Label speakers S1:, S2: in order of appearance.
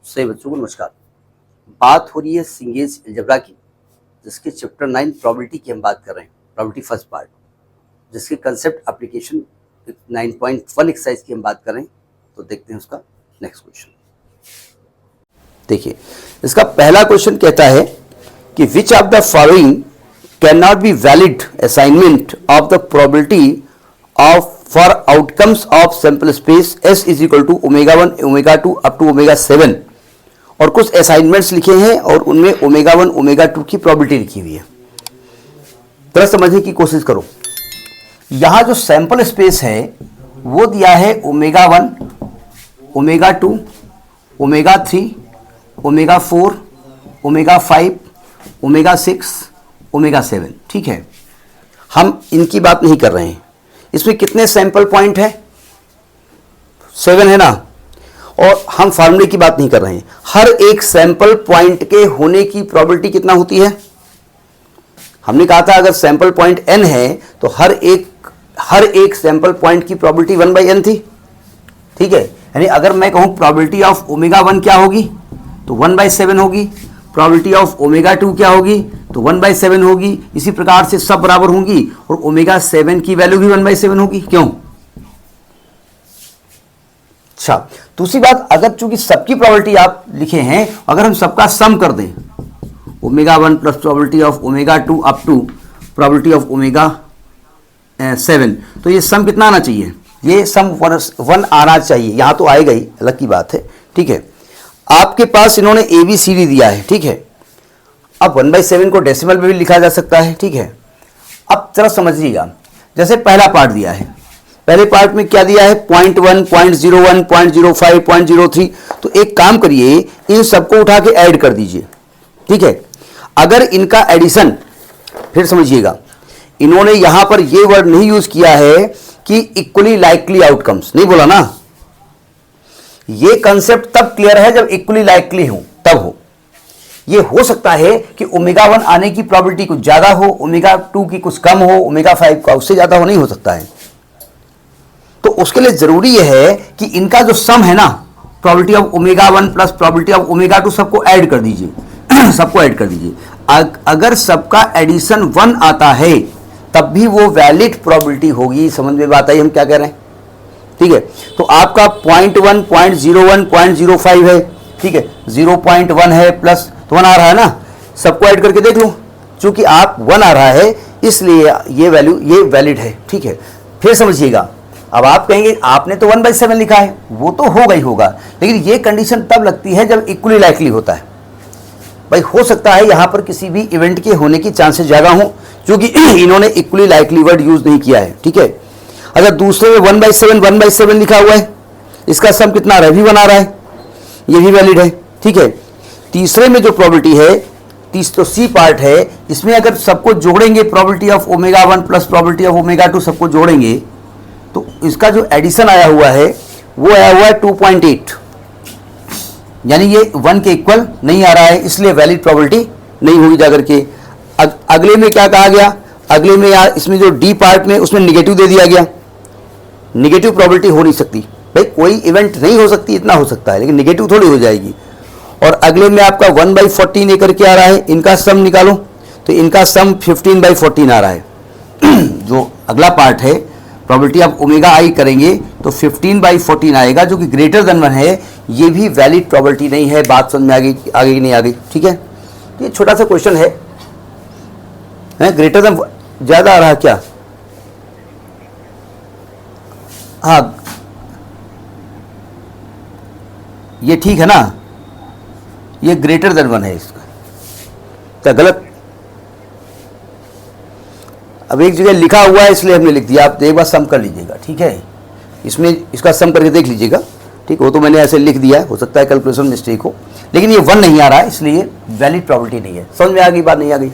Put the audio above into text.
S1: सही बच्चों को नमस्कार। बात हो रही है सिंगेज अलजेब्रा की, जिसके चैप्टर 9 प्रोबेबिलिटी की हम बात कर रहे हैं। प्रोबेबिलिटी फर्स्ट पार्ट, जिसके कंसेप्ट एप्लीकेशन 9.1 एक्सरसाइज की हम बात कर रहे हैं। तो देखते हैं उसका नेक्स्ट क्वेश्चन। देखिए, इसका पहला क्वेश्चन कहता है कि which of the following can not be valid assignment of the probability of four outcomes of sample space S is equal to ω1 ω2 up to ω7। और कुछ असाइनमेंट्स लिखे हैं और उनमें ω1 ω2 की प्रोबेबिलिटी लिखी हुई है। तरह समझने की कोशिश करो। यहां जो सैंपल स्पेस है वो दिया है ω1 ω2 ω3 ω4 ω5 ω6 ω7। ठीक है, हम इनकी बात नहीं कर रहे हैं। इसमें कितने सैंपल पॉइंट है? 7 है ना। और हम फार्मूले की बात नहीं कर रहे हैं। हर एक सैंपल पॉइंट के होने की प्रोबेबिलिटी कितना होती है? हमने कहा था अगर सैंपल पॉइंट n है तो हर एक सैंपल पॉइंट की प्रोबेबिलिटी 1/n थी। ठीक है, यानी अगर मैं कहूं प्रोबेबिलिटी ऑफ ω1 क्या होगी तो 1/7 होगी। प्रोबेबिलिटी ऑफ ω2 क्या होगी तो 1/7 होगी। इसी प्रकार से सब बराबर होंगी और ω7 की वैल्यू भी 1/7 होगी। क्यों? अच्छा, दूसरी बात, अगर चूंकि सबकी प्रोबेबिलिटी आप लिखे हैं, अगर हम सबका सम कर दें ω1 plus probability of ω2 up to probability of ω7, तो ये सम कितना आना चाहिए? ये सम 1 आना चाहिए। यहां तो आएगा ही, अलग की बात है। ठीक है, आपके पास इन्होंने ABCD दिया है। ठीक है, अब 1/7 को डेसिमल में भी लिखा जा सकता है। ठीक है, अब जरा समझिएगा। जैसे पहला पार्ट दिया है, पहले पार्ट में क्या दिया है? 0.1 0.01 0.05 0.03। तो एक काम करिए, इन सबको उठा के ऐड कर दीजिए। ठीक है, अगर इनका एडिशन, फिर समझिएगा, इन्होंने यहां पर ये वर्ड नहीं यूज किया है कि इक्वली लाइकली आउटकम्स, नहीं बोला ना। ये कंसेप्ट तब क्लियर है जब इक्वली लाइकली हो, तब हो। ये हो सकता है कि ω1 आने की प्रोबेबिलिटी कुछ ज्यादा हो, ω2 की कुछ कम हो, ω5 का उससे ज्यादा हो, नहीं हो सकता है। तो उसके लिए जरूरी यह है कि इनका जो सम है ना, probability of ω1 plus probability of ω2, सबको ऐड कर दीजिए। सबको ऐड कर दीजिए। अगर सबका एडिशन 1 आता है तब भी वो वैलिड प्रोबेबिलिटी होगी। समझ में बात आई हम क्या कह रहे हैं? ठीक है, तो आपका 0.1 0.01 0.05 है। ठीक है, 0.1 है प्लस तो 1 आ रहा है ना। सबको ऐड करके देख लो, चूंकि आप 1 आ रहा है इसलिए ये वैल्यू ये वैलिड है। ठीक है, फिर समझिएगा। अब आप कहेंगे आपने तो 1/7 लिखा है, वो तो होगा ही होगा, लेकिन ये कंडीशन तब लगती है जब इक्वली लाइकली होता है। भाई हो सकता है यहां पर किसी भी इवेंट के होने की चांसेस ज्यादा हो, क्योंकि इन्होंने इक्वली लाइकली वर्ड यूज नहीं किया है। ठीक है, अगर दूसरे में 1/7 लिखा हुआ है, इसका सम कितना आ रहा है? भी 1 आ रहा है, ये भी वैलिड है। ठीक है, तीसरे में जो प्रोबेबिलिटी है, तो C पार्ट है, इसमें अगर सबको जोड़ेंगे, probability of ω1 plus probability of ω2 सबको जोड़ेंगे, तो इसका जो एडिशन आया हुआ है वो आया हुआ है 2.8, यानी ये 1 के इक्वल नहीं आ रहा है, इसलिए वैलिड प्रोबेबिलिटी नहीं होगी जाकर के। अगले में क्या कहा गया? अगले में यार इसमें जो D पार्ट में उसमें निगेटिव दे दिया गया। निगेटिव प्रोबेबिलिटी हो नहीं सकती भाई, कोई इवेंट नहीं हो सकती, इतना हो सकता है, लेकिन निगेटिव थोड़ी हो जाएगी। और अगले में आपका 1/14 लेकर के आ रहा है, इनका सम निकालो तो इनका सम 15/14 आ रहा है। जो अगला पार्ट है, प्रोबेबिलिटी आप ω करेंगे तो 15/14 आएगा, जो कि ग्रेटर देन 1 है। ये भी वैलिड प्रोबेबिलिटी नहीं है। बात समझ में आ गई कि नहीं आ गई? ठीक है, ये छोटा सा क्वेश्चन है। ग्रेटर देन ज्यादा आ रहा है क्या? हाँ, ये ठीक है ना, ये ग्रेटर देन 1 है इसका, क्या गलत? अब एक जगह लिखा हुआ है इसलिए हमने लिख दिया। आप एक बार सम कर लीजिएगा। ठीक है, इसमें इसका सम करके देख लीजिएगा। ठीक हो, तो मैंने ऐसे लिख दिया है, हो सकता है कैलकुलेशन मिस्टेक हो, लेकिन ये 1 नहीं आ रहा है, इसलिए वैलिड प्रोबेबिलिटी नहीं है। समझ में आ गई बात? नहीं आ गई?